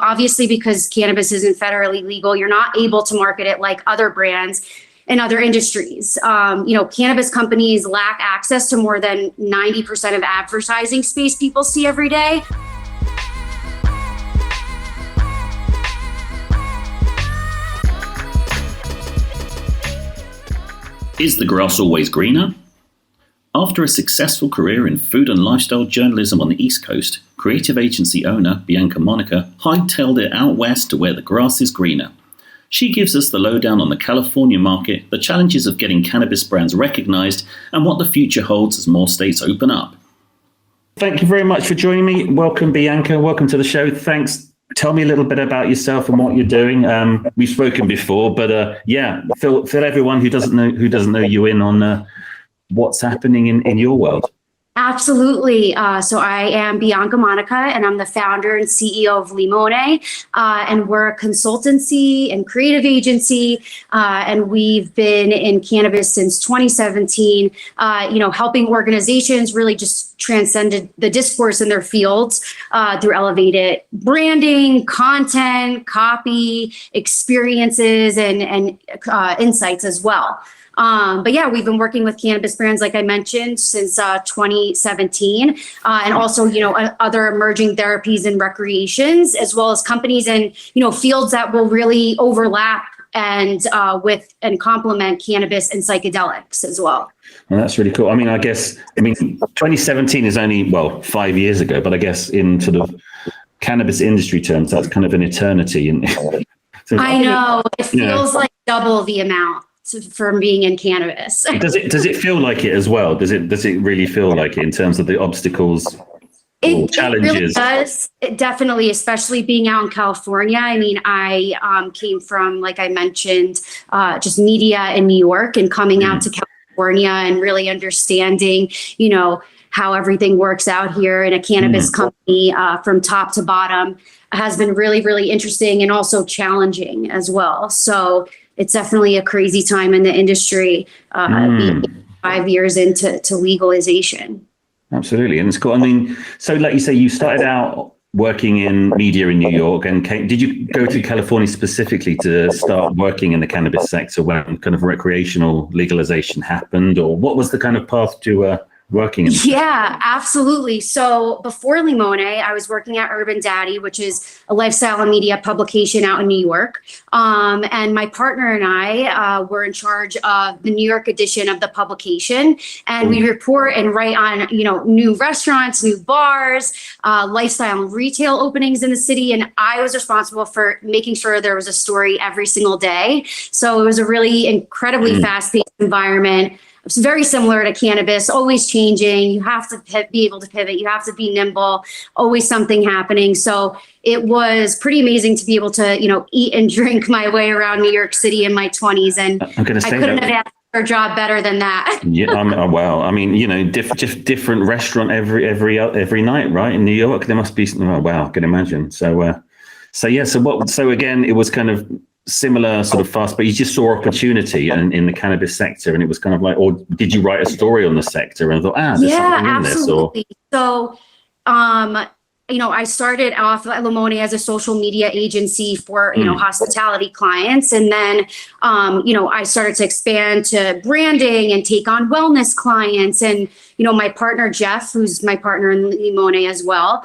obviously because cannabis isn't federally legal, you're not able to market it like other brands in other industries. Cannabis companies lack access to more than 90% of advertising space people see every day. Is the grass always greener? After a successful career in food and lifestyle journalism on the East Coast, creative agency owner Biana Monica hightailed it out west to where the grass is greener. She gives us the lowdown on the California market, the challenges of getting cannabis brands recognized, and what the future holds as more states open up. Thank you very much for joining me. Welcome, Bianca. Welcome to the show. Thanks. Tell me a little bit about yourself and what you're doing. We've spoken before, but fill everyone who doesn't know you in on what's happening in your world. Absolutely. So I am Biana Monica, and I'm the founder and CEO of Limone, and we're a consultancy and creative agency, and we've been in cannabis since 2017, helping organizations really just transcend the discourse in their fields through elevated branding, content, copy, experiences, and insights as well. We've been working with cannabis brands, like I mentioned, since 2017, and also, other emerging therapies and recreations, as well as companies in, fields that will really overlap and complement cannabis and psychedelics as well. Well, that's really cool. 2017 is only, 5 years ago, but I guess in sort of cannabis industry terms, that's kind of an eternity. And I know it feels like double the amount from being in cannabis. Does it feel like it as well? Does it really feel like it in terms of the obstacles or challenges? It really does. It definitely, especially being out in California. I came from, like I mentioned, just media in New York, and coming out to California and really understanding, how everything works out here in a cannabis company from top to bottom has been really, really interesting and also challenging as well. So it's definitely a crazy time in the industry, being 5 years into legalization. Absolutely. And it's cool. So like you say, you started out working in media in New York, and did you go to California specifically to start working in the cannabis sector when kind of recreational legalization happened, or what was the kind of path to working in? Yeah, absolutely. So before Limone, I was working at Urban Daddy, which is a lifestyle and media publication out in New York. And my partner and I were in charge of the New York edition of the publication. And we report and write on, new restaurants, new bars, lifestyle and retail openings in the city. And I was responsible for making sure there was a story every single day. So it was a really incredibly fast-paced environment. It's very similar to cannabis, always changing. You have to be able to pivot. You have to be nimble, always something happening. So it was pretty amazing to be able to, eat and drink my way around New York City in my 20s. And I couldn't have asked for a job better than that. Yeah, wow. Different restaurant every night, right? In New York, there must be, I can imagine. So again, it was kind of similar sort of fast, but you just saw opportunity in the cannabis sector, and it was kind of like, or did you write a story on the sector and thought, there's something in this? Or so I started off at Limone as a social media agency for hospitality clients, and then I started to expand to branding and take on wellness clients. And my partner Jeff, who's my partner in Limone as well,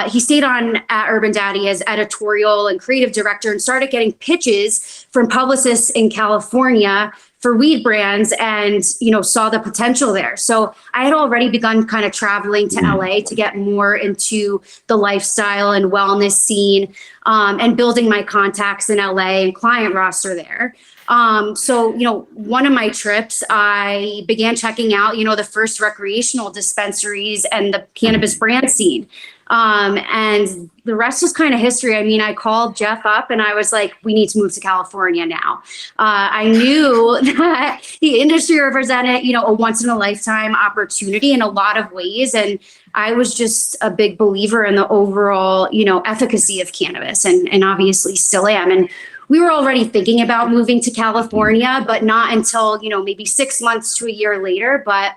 he stayed on at Urban Daddy as editorial and creative director, and started getting pitches from publicists in California for weed brands, and saw the potential there. So I had already begun kind of traveling to LA to get more into the lifestyle and wellness scene, and building my contacts in LA and client roster there. One of my trips, I began checking out, the first recreational dispensaries and the cannabis brand scene. And the rest is kind of history. I called Jeff up and I was like, we need to move to California now. I knew that the industry represented, a once in a lifetime opportunity in a lot of ways. And I was just a big believer in the overall, efficacy of cannabis, and obviously still am. And we were already thinking about moving to California, but not until, maybe 6 months to a year later. But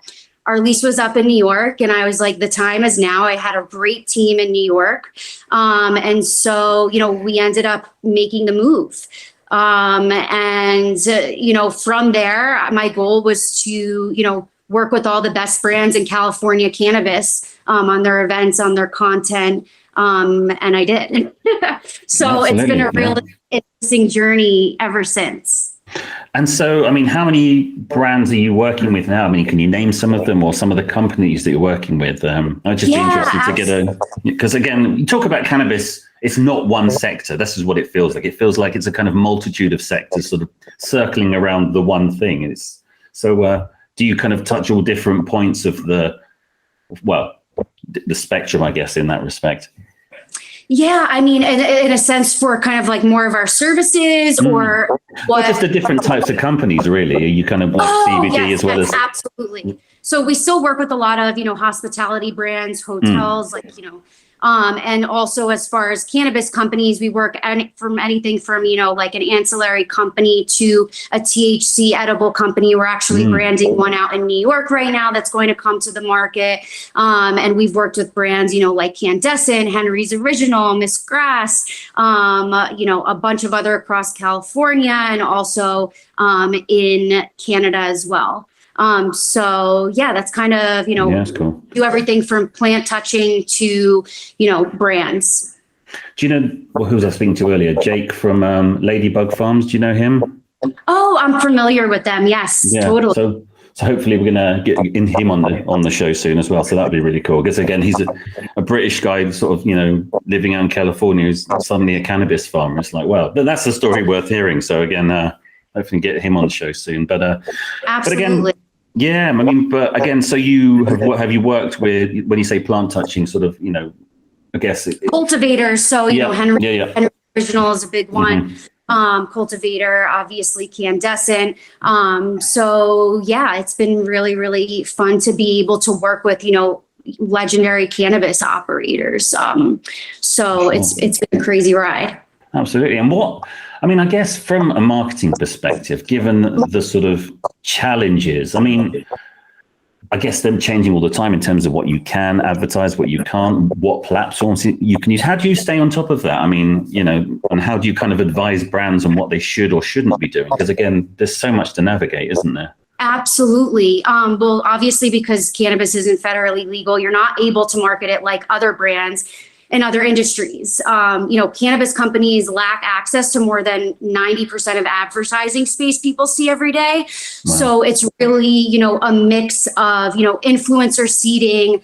our lease was up in New York, and I was like, the time is now. I had a great team in New York. And so, we ended up making the move. From there, my goal was to, work with all the best brands in California cannabis, on their events, on their content. And I did. So Absolutely, it's been a real interesting journey ever since. And so, I mean, how many brands are you working with now? I mean, can you name some of them or some of the companies that you're working with? I'm just interested to get because again, you talk about cannabis, it's not one sector. This is what it feels like. It feels like it's a kind of multitude of sectors sort of circling around the one thing. Do you kind of touch all different points of the spectrum, I guess, in that respect? Yeah, I mean, in a sense, for kind of like more of our services or what? Just the different types of companies, really. Are you kind of like CBD as well as? Absolutely. So we still work with a lot of, hospitality brands, hotels, and also as far as cannabis companies, we work from anything from, like an ancillary company to a THC edible company. We're actually branding one out in New York right now that's going to come to the market. And we've worked with brands, like Candescent, Henry's Original, Miss Grass, a bunch of other across California and also in Canada as well. That's kind of, that's cool. Do everything from plant touching to, brands. Do you know who was I speaking to earlier? Jake from Ladybug Farms. Do you know him? Oh, I'm familiar with them. Yes, totally. So hopefully we're going to get him on the show soon as well. So that'd be really cool. Because again, he's a British guy sort of, living out in California who's suddenly a cannabis farmer. It's like, well, that's a story worth hearing. So again, hopefully get him on the show soon. Absolutely. But again, yeah, I mean, but again, so have you worked with, when you say plant touching, sort of, I guess cultivators. So Henry Original is a big one. Cultivator, obviously Candescent. It's been really, really fun to be able to work with legendary cannabis operators. It's been a crazy ride. Absolutely. And I guess from a marketing perspective, given the sort of challenges, I guess they're changing all the time in terms of what you can advertise, what you can't, what platforms you can use. How do you stay on top of that? And how do you kind of advise brands on what they should or shouldn't be doing? Because again, there's so much to navigate, isn't there? Absolutely. Well, obviously, because cannabis isn't federally legal, you're not able to market it like other brands in other industries. Cannabis companies lack access to more than 90% of advertising space people see every day. Wow. So it's really, a mix of, influencer seeding,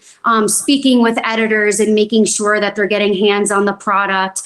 speaking with editors and making sure that they're getting hands on the product,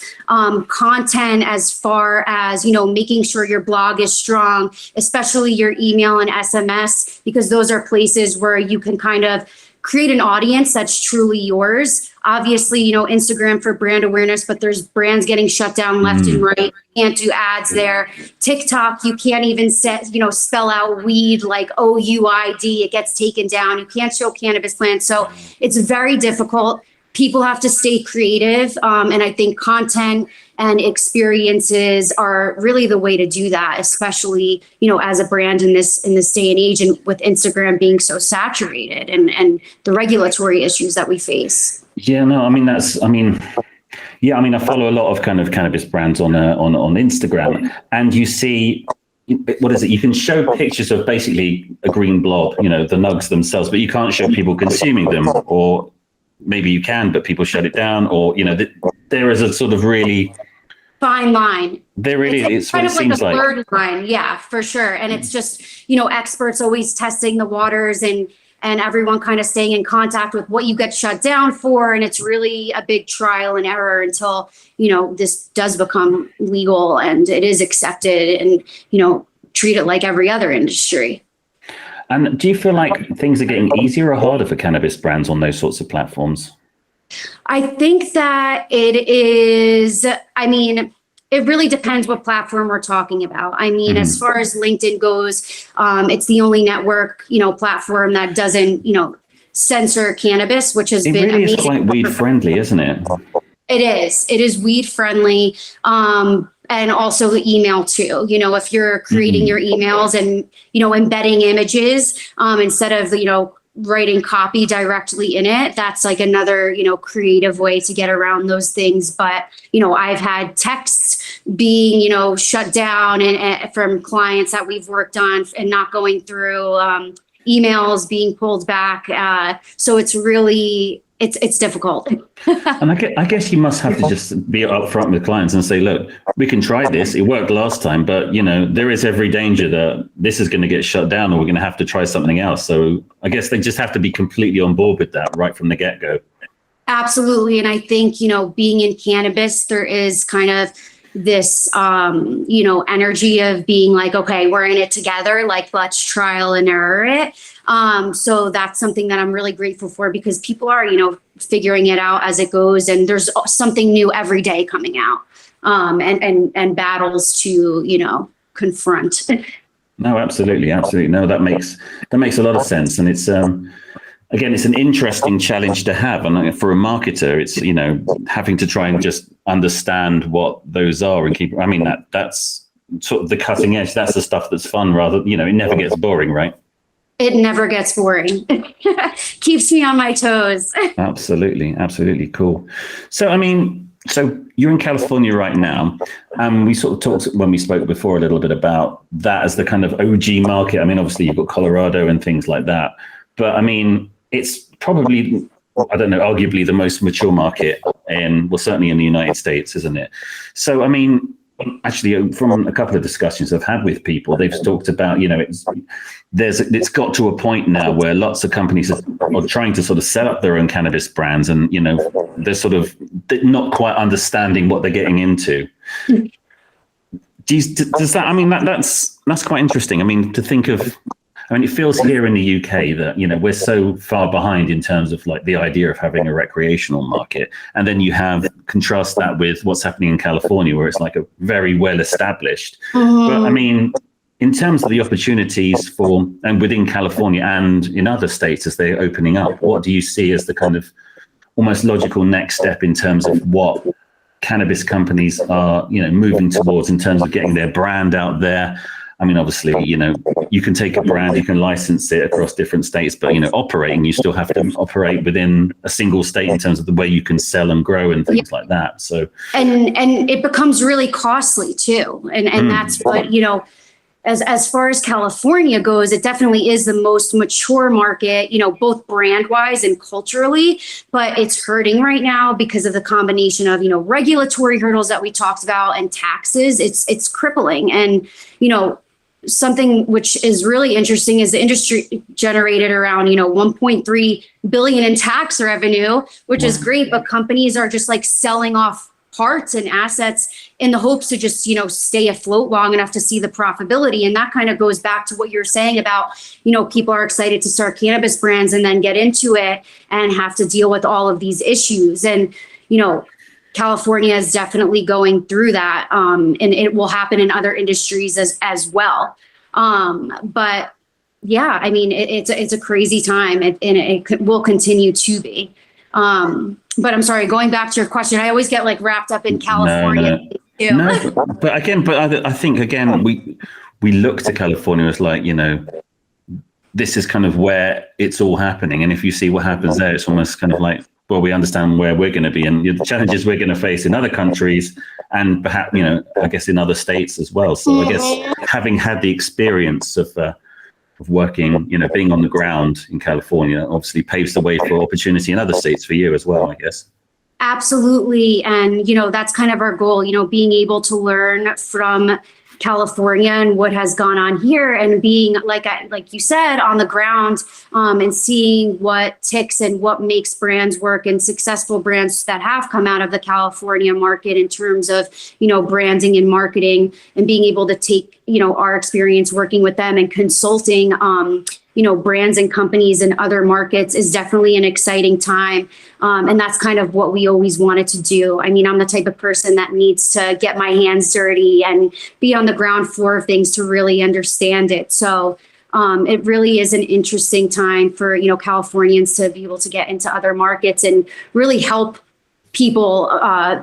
content as far as, making sure your blog is strong, especially your email and SMS, because those are places where you can kind of create an audience that's truly yours. Obviously, Instagram for brand awareness, but there's brands getting shut down left and right. You can't do ads there. TikTok, you can't even spell out weed like OUID. It gets taken down. You can't show cannabis plants. So it's very difficult. People have to stay creative. And I think content and experiences are really the way to do that, especially, as a brand in this day and age, and with Instagram being so saturated and the regulatory issues that we face. Yeah, no, I follow a lot of kind of cannabis brands on Instagram, and you see, what is it? You can show pictures of basically a green blob, the nugs themselves, but you can't show people consuming them, or maybe you can, but people shut it down, or, there is a sort of really fine line. There really is. Kind of like a blurred line. Yeah, for sure. And it's just, experts always testing the waters and everyone kind of staying in contact with what you get shut down for. And it's really a big trial and error until, this does become legal and it is accepted and, treat it like every other industry. And do you feel like things are getting easier or harder for cannabis brands on those sorts of platforms? I think that it is, it really depends what platform we're talking about. As far as LinkedIn goes, it's the only network, platform that doesn't, censor cannabis, which has been amazing. It really is quite weed friendly, isn't it? It is. It is weed friendly. And also the email too. If you're creating your emails and, embedding images, instead of, writing copy directly in it. That's like another, creative way to get around those things. But, I've had texts being, shut down and from clients that we've worked on and not going through, emails being pulled back. So it's really, it's difficult. And I guess you must have to just be upfront with clients and say, look, we can try this. It worked last time, but there is every danger that this is going to get shut down, or we're going to have to try something else. So I guess they just have to be completely on board with that right from the get-go. Absolutely. And I think, being in cannabis, there is kind of this, energy of being like, okay, we're in it together. Like, let's trial and error it. So that's something that I'm really grateful for, because people are, figuring it out as it goes. And there's something new every day coming out, and battles to, confront. No, absolutely. Absolutely. No, that makes a lot of sense. And it's, again, it's an interesting challenge to have. And for a marketer, it's, having to try and just understand what those are and that's sort of the cutting edge. That's the stuff that's fun rather, it never gets boring, right? It never gets boring. Keeps me on my toes. Absolutely. Absolutely. Cool. So, so you're in California right now, and we sort of talked when we spoke before a little bit about that as the kind of OG market. Obviously you've got Colorado and things like that, but it's probably, I don't know, arguably the most mature market certainly in the United States, isn't it? So, actually, from a couple of discussions I've had with people, they've talked about, it's got to a point now where lots of companies are trying to sort of set up their own cannabis brands, and, they're sort of not quite understanding what they're getting into. Does that, that's quite interesting. To think of, it feels here in the UK that, we're so far behind in terms of like the idea of having a recreational market. And then you contrast that with what's happening in California, where it's like a very well established. But in terms of the opportunities and within California and in other states as they're opening up, what do you see as the kind of almost logical next step in terms of what cannabis companies are, moving towards in terms of getting their brand out there? Obviously, you can take a brand, you can license it across different states, but, operating, you still have to operate within a single state in terms of the way you can sell and grow and things like that. So, and it becomes really costly too. And that's what, as far as California goes, it definitely is the most mature market, both brand wise and culturally, but it's hurting right now because of the combination of, regulatory hurdles that we talked about and taxes. It's crippling. And, something which is really interesting is the industry generated around, 1.3 billion in tax revenue, which is great, but companies are just like selling off parts and assets in the hopes to just, stay afloat long enough to see the profitability. And that kind of goes back to what you're saying about, people are excited to start cannabis brands and then get into it and have to deal with all of these issues. And, California is definitely going through that, and it will happen in other industries as well. But yeah, it's a crazy time, and it will continue to be. But I'm sorry, going back to your question, I always get like wrapped up in California. No, but I think again, we look to California as like, this is kind of where it's all happening. And if you see what happens there, it's almost kind of like, well, we understand where we're going to be and the challenges we're going to face in other countries and perhaps, I guess in other states as well. So I guess having had the experience of working, being on the ground in California obviously paves the way for opportunity in other states for you as well, I guess. Absolutely. And, that's kind of our goal, being able to learn from California and what has gone on here, and being like you said, on the ground, and seeing what ticks and what makes brands work, and successful brands that have come out of the California market in terms of, branding and marketing, and being able to take, our experience working with them and consulting, brands and companies in other markets is definitely an exciting time. And that's kind of what we always wanted to do. I'm the type of person that needs to get my hands dirty and be on the ground floor of things to really understand it. So it really is an interesting time for, Californians to be able to get into other markets and really help people,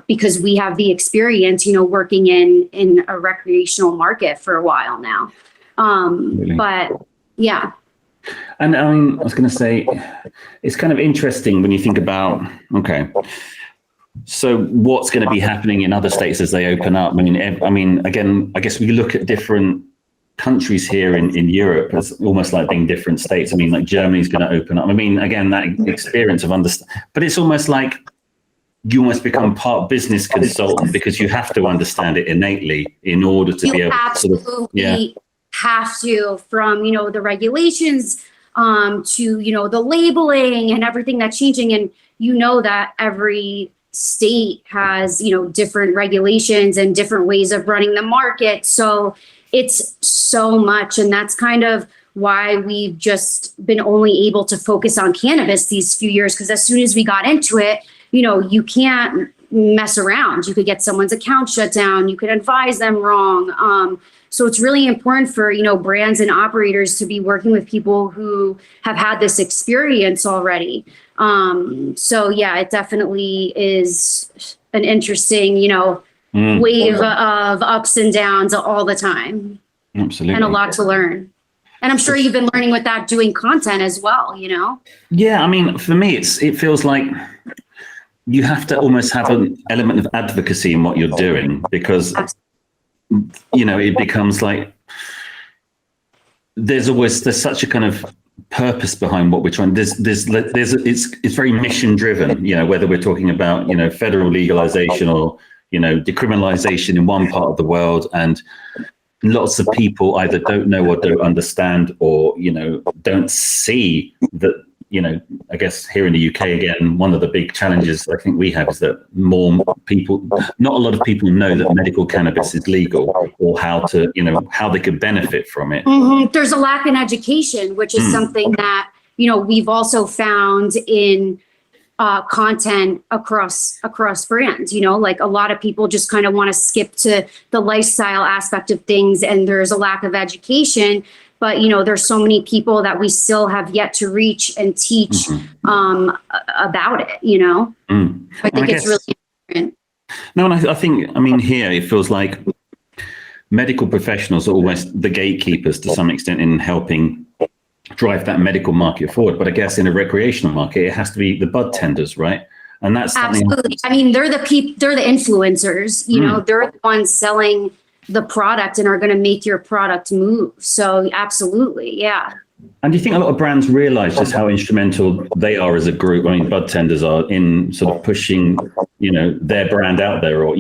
because we have the experience, working in a recreational market for a while now. Really? But yeah. And I mean, I was going to say, it's kind of interesting when you think about, okay, so what's going to be happening in other states as they open up? I mean, again, I guess we look at different countries here in Europe as almost like being different states. I mean, like Germany's going to open up. I mean, again, that experience of but it's almost like you almost become part business consultant because you have to understand it innately in order to be able to absolutely have to, from, the regulations to, the labeling and everything that's changing. And that every state has, different regulations and different ways of running the market. So it's so much. And that's kind of why we've just been only able to focus on cannabis these few years. Because as soon as we got into it, you can't mess around. You could get someone's account shut down. You could advise them wrong. So it's really important for, brands and operators to be working with people who have had this experience already. So yeah, it definitely is an interesting, wave of ups and downs all the time. Absolutely. And a lot to learn. And I'm sure you've been learning with that, doing content as well, Yeah, I mean, for me, it feels like you have to almost have an element of advocacy in what you're doing because, it becomes like there's such a kind of purpose behind what we're trying. It's very mission driven, whether we're talking about, federal legalization or, decriminalization in one part of the world. And lots of people either don't know or don't understand or, don't see that, I guess here in the UK, again, one of the big challenges I think we have is that not a lot of people know that medical cannabis is legal or how they could benefit from it. Mm-hmm. There's a lack in education, which is something that, we've also found in content across brands, like a lot of people just kind of want to skip to the lifestyle aspect of things. And there's a lack of education. But, there's so many people that we still have yet to reach and teach about it, I think it's really important. No, and I think, here it feels like medical professionals are almost the gatekeepers to some extent in helping drive that medical market forward. But I guess in a recreational market, it has to be the bud tenders, right? And that's absolutely. They're the influencers, they're the ones selling the product and are going to make your product move. So absolutely. Yeah. And do you think a lot of brands realize just how instrumental they are as a group? Bud tenders are in sort of pushing, their brand out there or,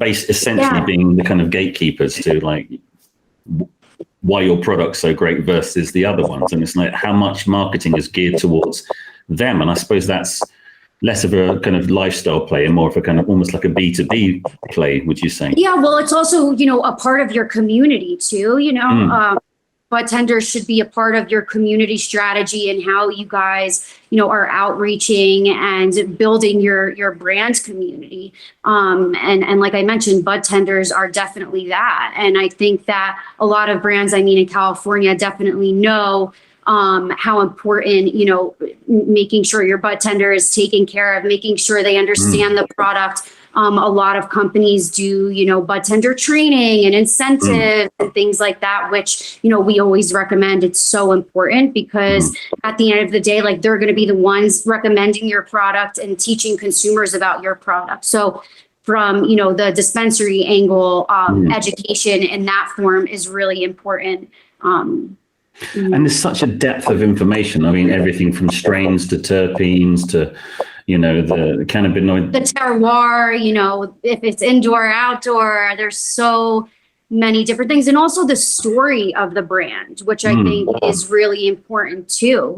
essentially being the kind of gatekeepers to like why your product's so great versus the other ones. And it's like how much marketing is geared towards them. And I suppose that's less of a kind of lifestyle play and more of a kind of almost like a B2B play, would you say? Yeah, well, it's also, a part of your community too, bud tenders should be a part of your community strategy and how you guys, are outreaching and building your brand community. And like I mentioned, bud tenders are definitely that. And I think that a lot of brands, in California definitely know how important, making sure your bud tender is taken care of, making sure they understand the product. A lot of companies do, bud tender training and incentives and things like that, which, we always recommend. It's so important because at the end of the day, like they're going to be the ones recommending your product and teaching consumers about your product. So from, the dispensary angle, education in that form is really important. And there's such a depth of information. Everything from strains to terpenes to, the cannabinoid. The terroir, if it's indoor, outdoor, there's so many different things. And also the story of the brand, which I think is really important too.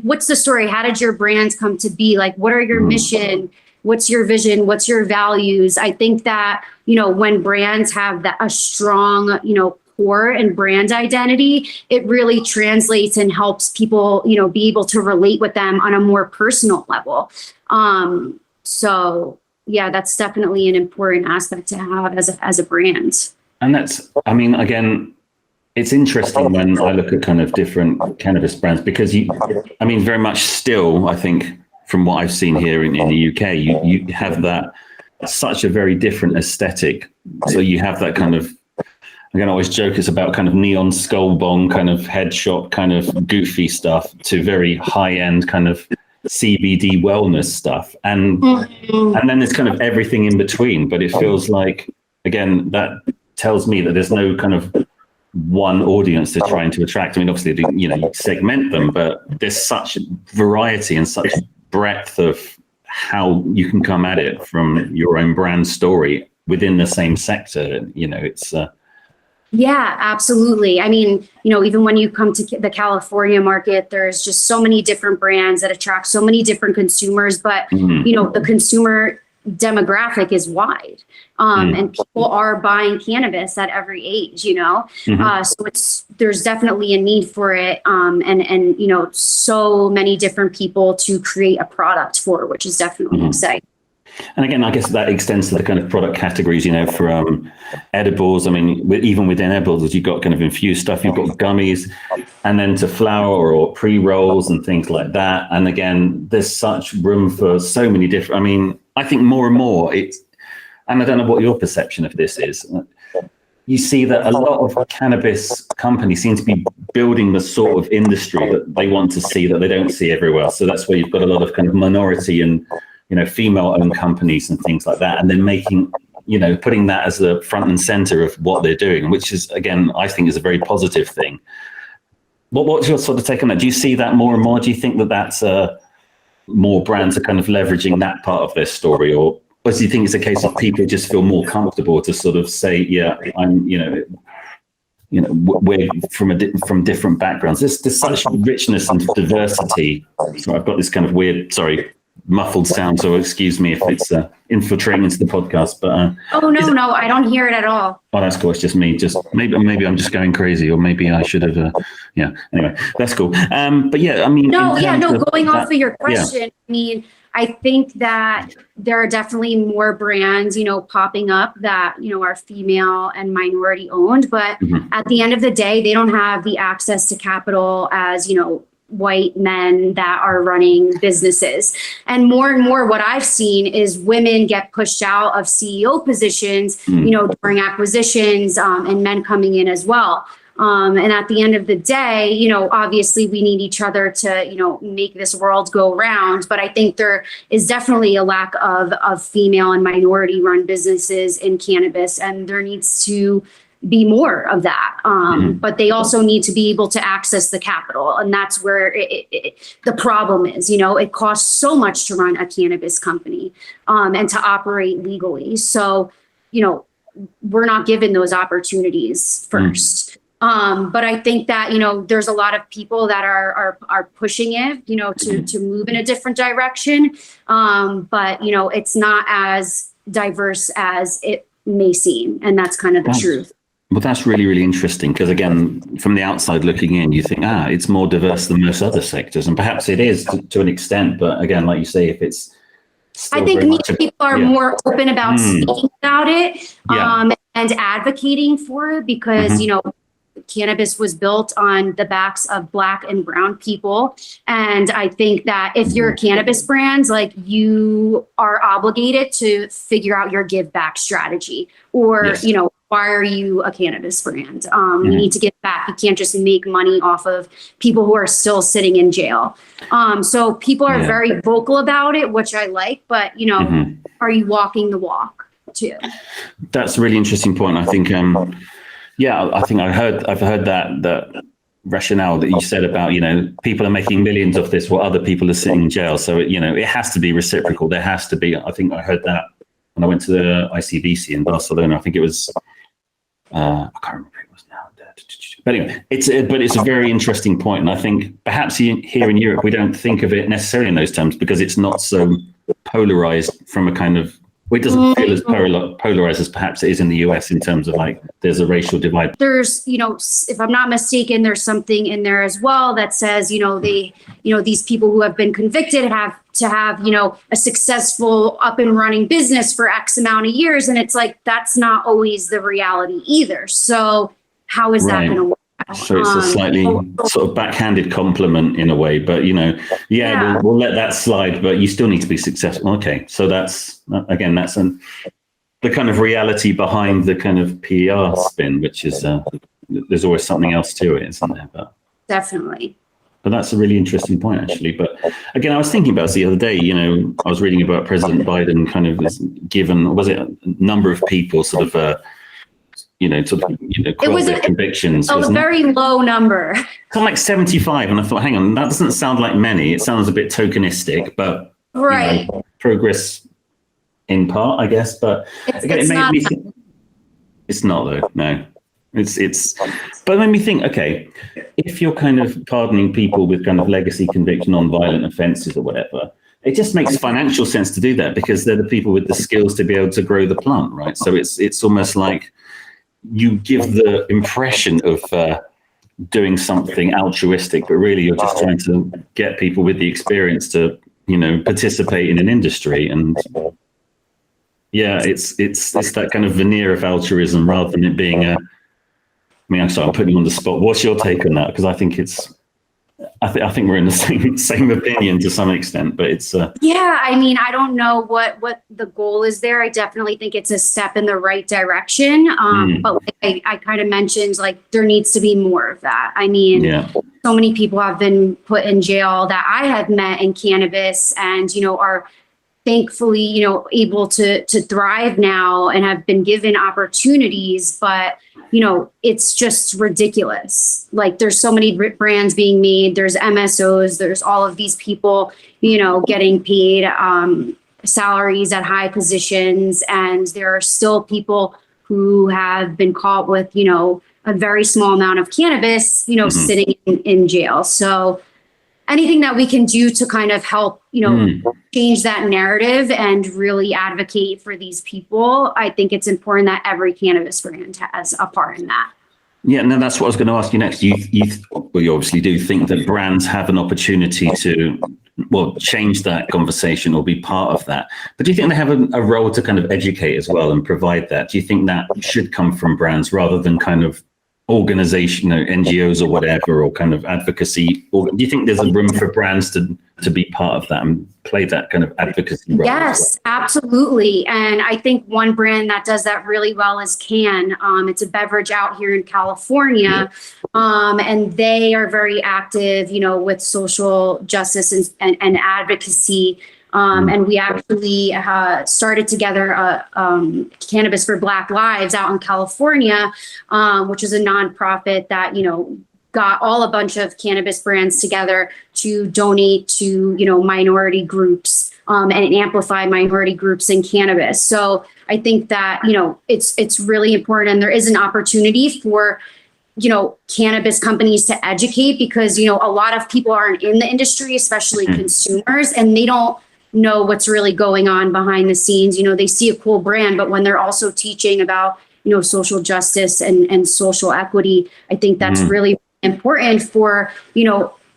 What's the story? How did your brands come to be? What are your mission? What's your vision? What's your values? I think that, when brands have a strong, core and brand identity, it really translates and helps people, be able to relate with them on a more personal level. So yeah, that's definitely an important aspect to have as a brand. And that's, again, it's interesting when I look at kind of different cannabis brands because very much still, I think from what I've seen here in the UK, you have that such a very different aesthetic. So you have that kind of again, I always joke it's about kind of neon skull bong, kind of headshot, kind of goofy stuff to very high end kind of CBD wellness stuff. And then there's kind of everything in between. But it feels like, again, that tells me that there's no kind of one audience they're trying to attract. I mean, obviously, you know, you segment them, but there's such variety and such breadth of how you can come at it from your own brand story within the same sector. You know, it's Yeah, absolutely. I mean, you know, even when you come to the California market, there's just so many different brands that attract so many different consumers, but you know, the consumer demographic is wide. And people are buying cannabis at every age, you know. So there's definitely a need for it. And you know, so many different people to create a product for, which is definitely exciting. And again, I guess that extends to the kind of product categories, you know, from edibles. I mean, even within edibles, you've got kind of infused stuff, you've got gummies, and then to flower or pre-rolls and things like that. And again, there's such room for so many different, I mean, I think more and more it's, and I don't know what your perception of this is, you see that a lot of cannabis companies seem to be building the sort of industry that they want to see that they don't see everywhere. So that's where you've got a lot of kind of minority and, you know, female-owned companies and things like that, and then making, you know, putting that as the front and center of what they're doing, which is, again, I think is a very positive thing. What's your sort of take on that? Do you see that more and more? Do you think that that's more brands are kind of leveraging that part of their story, or do you think it's a case of people just feel more comfortable to sort of say, yeah, I'm, you know, we're from different backgrounds. There's such richness and diversity. So I've got this kind of weird, muffled sound, so excuse me if it's infiltrating into the podcast, but no, I don't hear it at all. Oh, that's cool. It's just me. Just maybe I'm just going crazy, or maybe I should have. Yeah. Anyway, that's cool. But yeah, I mean, going off of your question, I mean, I think that there are definitely more brands, you know, popping up that, you know, are female and minority owned, but at the end of the day, they don't have the access to capital as, you know, white men that are running businesses. And more what I've seen is women get pushed out of CEO positions, you know, during acquisitions, and men coming in as well. And at the end of the day, you know, obviously we need each other to, you know, make this world go round. But I think there is definitely a lack of female and minority run businesses in cannabis, and there needs to be more of that. But they also need to be able to access the capital. And that's where the problem is, you know, it costs so much to run a cannabis company and to operate legally. So, you know, we're not given those opportunities first. But I think that, you know, there's a lot of people that are pushing it, you know, to move in a different direction. But, you know, it's not as diverse as it may seem. And that's kind of the truth. Well, that's really, really interesting, because again, from the outside looking in, you think, it's more diverse than most other sectors. And perhaps it is to an extent. But again, like you say, if it's I think people are more open about speaking about it and advocating for it, because, you know, cannabis was built on the backs of Black and brown people. And I think that if you're a cannabis brand, like, you are obligated to figure out your give back strategy, or, you know, why are you a cannabis brand? You need to give back. You can't just make money off of people who are still sitting in jail. So people are very vocal about it, which I like, but, you know, are you walking the walk too? That's a really interesting point. I think, I think I've heard that rationale that you said about, you know, people are making millions of this while other people are sitting in jail. So, you know, it has to be reciprocal. There has to be, I think I heard that when I went to the ICBC in Barcelona. I think it was, I can't remember who it was now. But anyway, it's a very interesting point. And I think perhaps here in Europe, we don't think of it necessarily in those terms, because it's not so polarized from a kind of, it doesn't feel as polarized as perhaps it is in the US, in terms of like there's a racial divide. There's, you know, if I'm not mistaken, there's something in there as well that says, you know, these people who have been convicted have to have, you know, a successful up and running business for X amount of years. And it's like, that's not always the reality either. So how is that going to work? So it's a slightly sort of backhanded compliment in a way, but, you know, we'll let that slide, but you still need to be successful. Okay. So that's, again, but the kind of reality behind the kind of PR spin, which is there's always something else to it, isn't there? But Definitely. But that's a really interesting point, actually. But again, I was thinking about this the other day. You know, I was reading about President Biden kind of given, was it a number of people sort of, quell their convictions. A very low number. Kind of like 75. And I thought, hang on, that doesn't sound like many. It sounds a bit tokenistic, but right. Progress in part, I guess. But again, it made me think. It's not, though, no. But it made me think, okay, if you're kind of pardoning people with kind of legacy conviction on violent offences or whatever, it just makes financial sense to do that because they're the people with the skills to be able to grow the plant, right? So it's almost like you give the impression of doing something altruistic, but really you're just trying to get people with the experience to, participate in an industry. And yeah, it's that kind of veneer of altruism rather than it being I'm putting you on the spot. What's your take on that? Because I think I think we're in the same opinion to some extent, but it's. Yeah, I mean, I don't know what the goal is there. I definitely think it's a step in the right direction. But like I kind of mentioned, like there needs to be more of that. I mean, so many people have been put in jail that I have met in cannabis, and are thankfully, able to thrive now and have been given opportunities, but it's just ridiculous. Like there's so many brands being made, there's MSOs, there's all of these people, getting paid salaries at high positions. And there are still people who have been caught with, a very small amount of cannabis, sitting in jail. So anything that we can do to kind of help, change that narrative and really advocate for these people, I think it's important that every cannabis brand has a part in that. Yeah, no, that's what I was going to ask you next. You obviously do think that brands have an opportunity to, change that conversation or be part of that. But do you think they have a role to kind of educate as well and provide that? Do you think that should come from brands rather than kind of organization, NGOs or whatever, or kind of advocacy? Or do you think there's a room for brands to be part of that and play that kind of advocacy role? Yes, absolutely. And I think one brand that does that really well is Can. It's a beverage out here in California. And they are very active, with social justice and advocacy. And we actually started together Cannabis for Black Lives out in California, which is a nonprofit that, got a bunch of cannabis brands together to donate to, minority groups and amplify minority groups in cannabis. So I think that, it's really important. And there is an opportunity for, cannabis companies to educate because, a lot of people aren't in the industry, especially consumers, and they don't know what's really going on behind the scenes. They see a cool brand, but when they're also teaching about, social justice and social equity, I think that's really important for,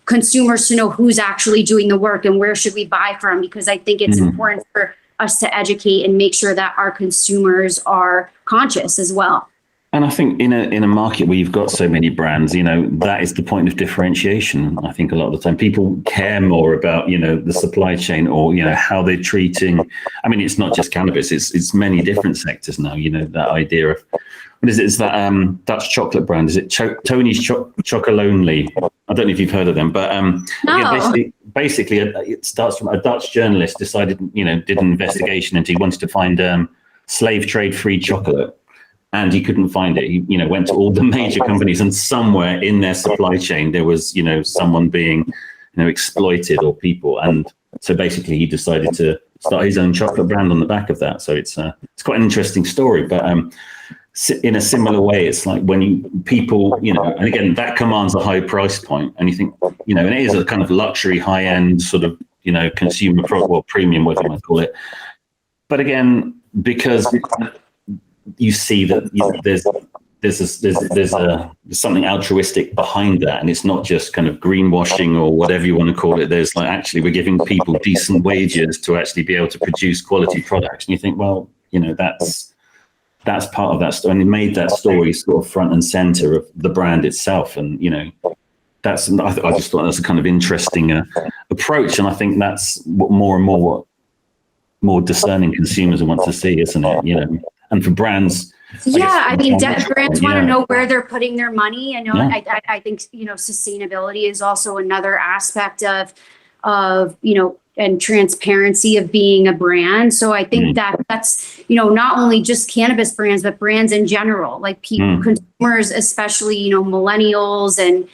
consumers to know who's actually doing the work and where should we buy from, because I think it's important for us to educate and make sure that our consumers are conscious as well. And I think in a market where you've got so many brands, that is the point of differentiation. I think a lot of the time people care more about, the supply chain or, how they're treating. I mean, it's not just cannabis, it's many different sectors now, that idea of, what is it? It's that Dutch chocolate brand. Is it Tony's Chocolonely? I don't know if you've heard of them, but again, basically it starts from a Dutch journalist decided, did an investigation and he wanted to find slave trade free chocolate. And he couldn't find it. He, went to all the major companies, and somewhere in their supply chain there was, someone being, exploited or people. And so basically, he decided to start his own chocolate brand on the back of that. So it's quite an interesting story. But in a similar way, it's like when people, and again, that commands a high price point, and you think, and it is a kind of luxury, high end sort of, consumer product or premium, whatever you might call it. But again, because you see that there's something altruistic behind that, and it's not just kind of greenwashing or whatever you want to call it. There's like actually we're giving people decent wages to actually be able to produce quality products, and you think, well, that's part of that story, and it made that story sort of front and center of the brand itself, and I just thought that's a kind of interesting approach, and I think that's what more and more discerning consumers want to see, isn't it? and for brands. Yeah, I mean, brands want to Yeah. know where they're putting their money. And Yeah. I think, sustainability is also another aspect of, and transparency of being a brand. So I think that's, not only just cannabis brands, but brands in general, like consumers, especially, millennials and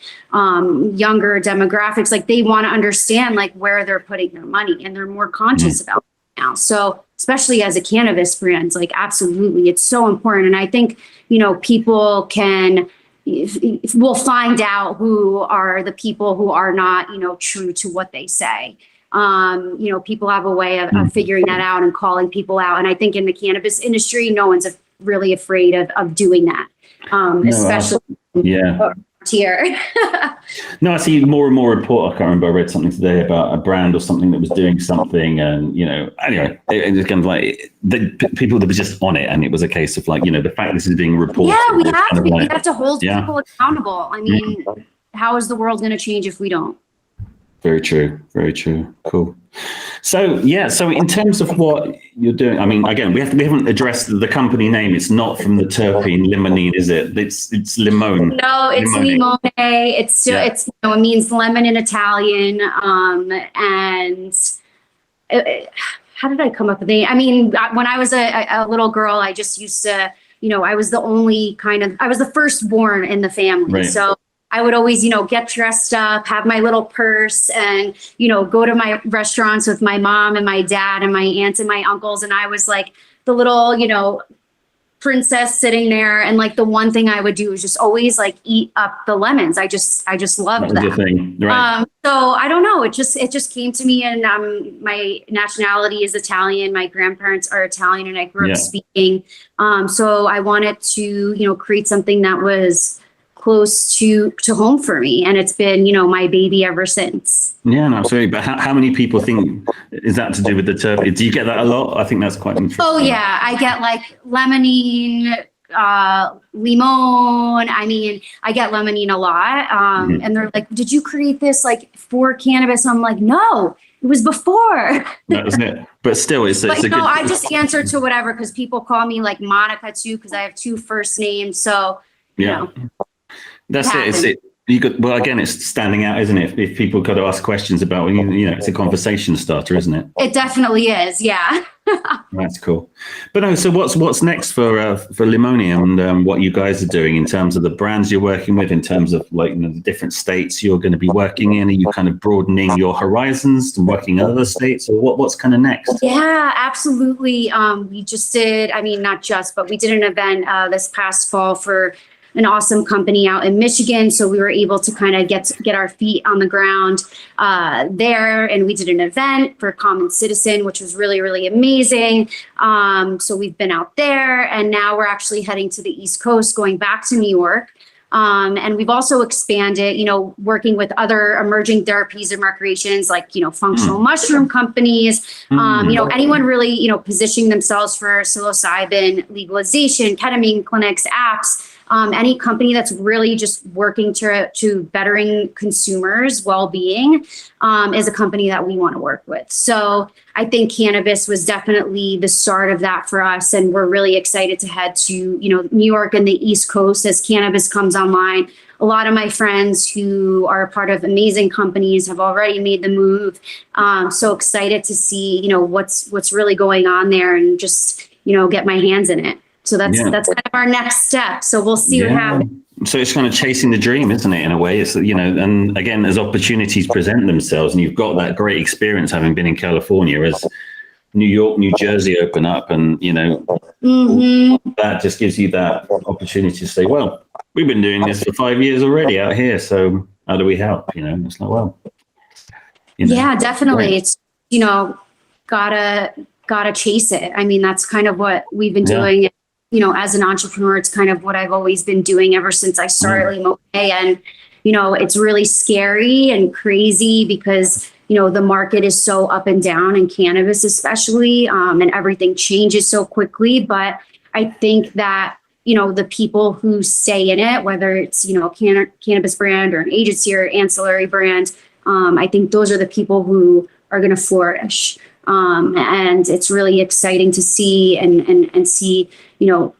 younger demographics, like they want to understand like where they're putting their money, and they're more conscious about it now. So especially as a cannabis brand, like absolutely, it's so important. And I think, people will find out who are the people who are not, true to what they say. People have a way of figuring that out and calling people out. And I think in the cannabis industry, no one's really afraid of doing that, especially here. No, I see more and more report. I can't remember. I read something today about a brand or something that was doing something, and anyway, it was kind of like the people that were just on it, and it was a case of like, the fact this is being reported. Yeah, we have to hold people accountable. I mean, how is the world going to change if we don't? Very true. Very true. Cool. So in terms of what you're doing, I mean, again, we haven't addressed the company name. It's not from the terpene limonene, is it? It's limone. No, it's limone. It's still it means lemon in Italian. And how did I come up with the name? I mean, when I was a little girl, I just used to, I was the firstborn in the family. Right. So I would always, get dressed up, have my little purse, and, go to my restaurants with my mom and my dad and my aunts and my uncles. And I was like the little, princess sitting there. And like the one thing I would do is just always like eat up the lemons. I just loved that. Thing. Right. So I don't know. It just came to me, and my nationality is Italian. My grandparents are Italian, and I grew up speaking. So I wanted to, create something that was close to home for me, and it's been my baby ever since. Yeah, no, absolutely. But how many people think is that to do with the terpene? Do you get that a lot? I think that's quite interesting. Oh yeah, I get like limonene, limone. I mean, I get limonene a lot, and they're like, "Did you create this like for cannabis?" I'm like, "No, it was before." That was it. But still, it's a good. I just answer to whatever, because people call me like Monica too, because I have two first names. So that's it. Well, again, it's standing out, isn't it? If people got to ask questions about, it's a conversation starter, isn't it? It definitely is. Yeah. That's cool. But no, so what's next for Limone, and what you guys are doing in terms of the brands you're working with, in terms of like the different states you're going to be working in? Are you kind of broadening your horizons and working in other states, or what's kind of next? Yeah, absolutely. We just did. I mean, not just, but we did an event this past fall for an awesome company out in Michigan. So we were able to kind of get our feet on the ground there. And we did an event for Common Citizen, which was really, really amazing. So we've been out there, and now we're actually heading to the East Coast, going back to New York. And we've also expanded, working with other emerging therapies and recreations, like, functional mushroom companies, anyone really, positioning themselves for psilocybin legalization, ketamine clinics, apps. Any company that's really just working to bettering consumers' well-being is a company that we want to work with. So I think cannabis was definitely the start of that for us, and we're really excited to head to New York and the East Coast as cannabis comes online. A lot of my friends who are a part of amazing companies have already made the move. So excited to see what's really going on there, and just get my hands in it. So that's kind of our next step. So we'll see what happens. So it's kind of chasing the dream, isn't it? In a way, it's and again, as opportunities present themselves, and you've got that great experience having been in California, as New York, New Jersey open up, and that just gives you that opportunity to say, well, we've been doing this for 5 years already out here, so how do we help? It's like, well, yeah, definitely. Right. It's gotta chase it. I mean, that's kind of what we've been doing. As an entrepreneur, it's kind of what I've always been doing ever since I started Limone. And, it's really scary and crazy because, the market is so up and down in cannabis, especially, and everything changes so quickly. But I think that, the people who stay in it, whether it's, a cannabis brand or an agency or ancillary brand, I think those are the people who are going to flourish. And it's really exciting to see and see,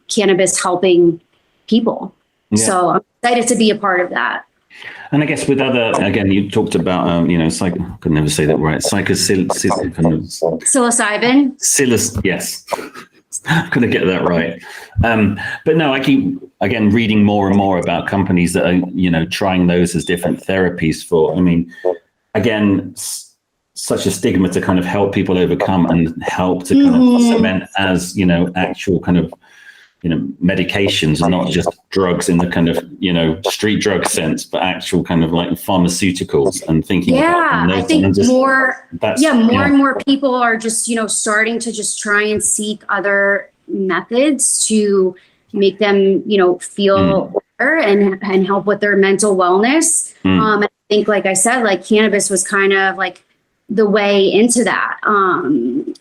cannabis helping people. Yeah. So I'm excited to be a part of that. And I guess with other, again, you talked about, I could never say that right. Psilocybin. Yes. I'm going to get that right. But no, I keep, again, reading more and more about companies that are, trying those as different therapies for, again, such a stigma to kind of help people overcome and help to kind of cement as, actual kind of, medications and not just drugs in the kind of, street drug sense, but actual kind of like pharmaceuticals and thinking about I think more and more people are just, starting to just try and seek other methods to make them, feel better and help with their mental wellness. I think, like I said, like cannabis was kind of like the way into that.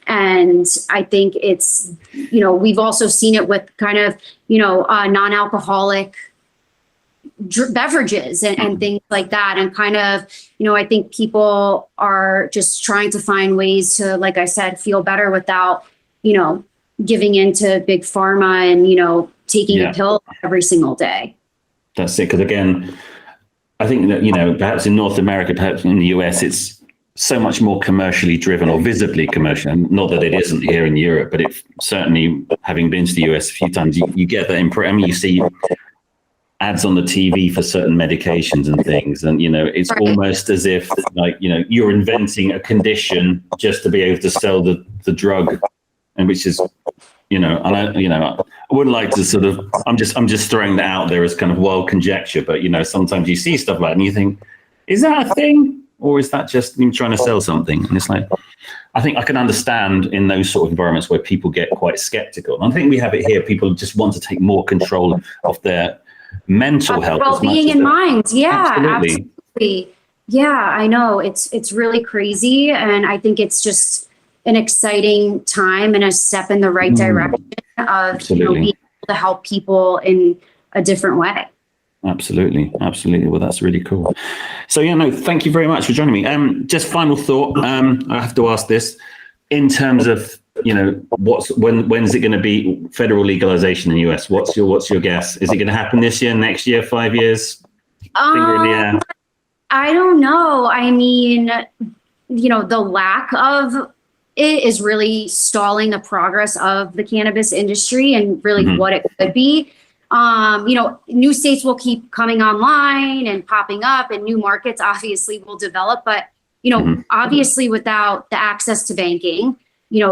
And I think it's, we've also seen it with kind of, non-alcoholic beverages and things like that. And kind of, I think people are just trying to find ways to, like I said, feel better without, giving into big pharma and, taking a pill every single day. That's it. Because again, I think that, perhaps in North America, perhaps in the US, it's so much more commercially driven or visibly commercial. And not that it isn't here in Europe, but it certainly, having been to the US a few times, you get that impression. You see ads on the TV for certain medications and things. And, it's almost as if like, you're inventing a condition just to be able to sell the drug. And which is, I wouldn't like to sort of, I'm just throwing that out there as kind of wild conjecture, but, sometimes you see stuff like that and you think, is that a thing? Or is that just him trying to sell something? And it's like, I think I can understand in those sort of environments where people get quite skeptical. And I think we have it here. People just want to take more control of their mental health. Well-being in mind. Yeah, absolutely. Yeah, I know. It's really crazy. And I think it's just an exciting time and a step in the right direction of being able to help people in a different way. Absolutely. Well, that's really cool. So, thank you very much for joining me. Just final thought. I have to ask this in terms of, when's it going to be federal legalization in the US? What's your guess? Is it going to happen this year, next year, 5 years? Finger in the air? I don't know. I mean, the lack of it is really stalling the progress of the cannabis industry and really what it could be. New states will keep coming online and popping up and new markets obviously will develop, but, obviously without the access to banking,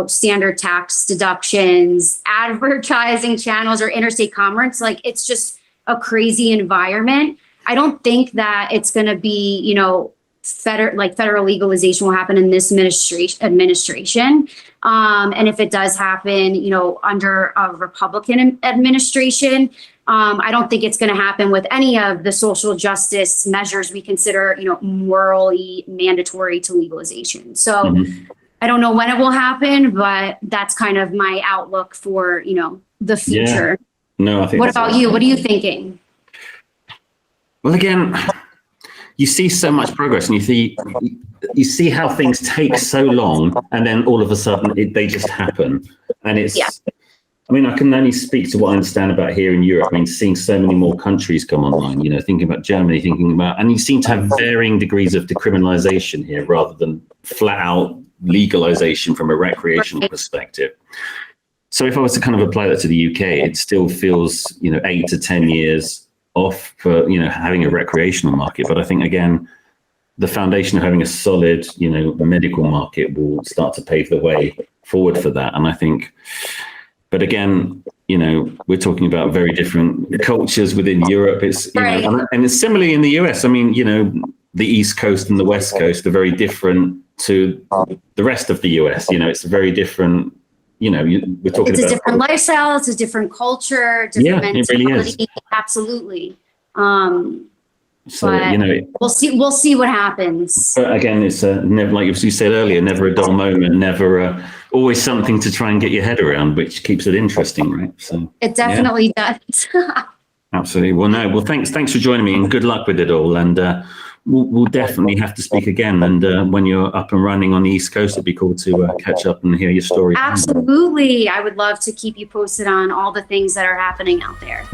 standard tax deductions, advertising channels or interstate commerce, like it's just a crazy environment. I don't think that it's going to be, federal legalization will happen in this administration. And if it does happen, under a Republican administration, I don't think it's going to happen with any of the social justice measures we consider, morally mandatory to legalization. So I don't know when it will happen, but that's kind of my outlook for, the future. Yeah. No, I think. What about you? What are you thinking? Well, again, you see so much progress and you see how things take so long and then all of a sudden they just happen. And it's, I can only speak to what I understand about here in Europe. Seeing so many more countries come online, thinking about Germany, and you seem to have varying degrees of decriminalization here rather than flat out legalization from a recreational perspective. So if I was to kind of apply that to the UK, it still feels, 8 to 10 years off for, having a recreational market. But I think, again, the foundation of having a solid, medical market will start to pave the way forward for that. And I think, but again, we're talking about very different cultures within Europe. It's, and it's similarly in the US. The East Coast and the West Coast are very different to the rest of the US. It's a very different, we're talking it's a different lifestyle. It's a different culture, different mentality. It really is. Absolutely. So, we'll see what happens. But again, it's never, like you said earlier, never a dull moment, never always something to try and get your head around, which keeps it interesting, right? So it definitely does. Absolutely. Well, thanks for joining me and good luck with it all. And we'll definitely have to speak again. And when you're up and running on the East Coast, it'd be cool to catch up and hear your story. Absolutely. I would love to keep you posted on all the things that are happening out there.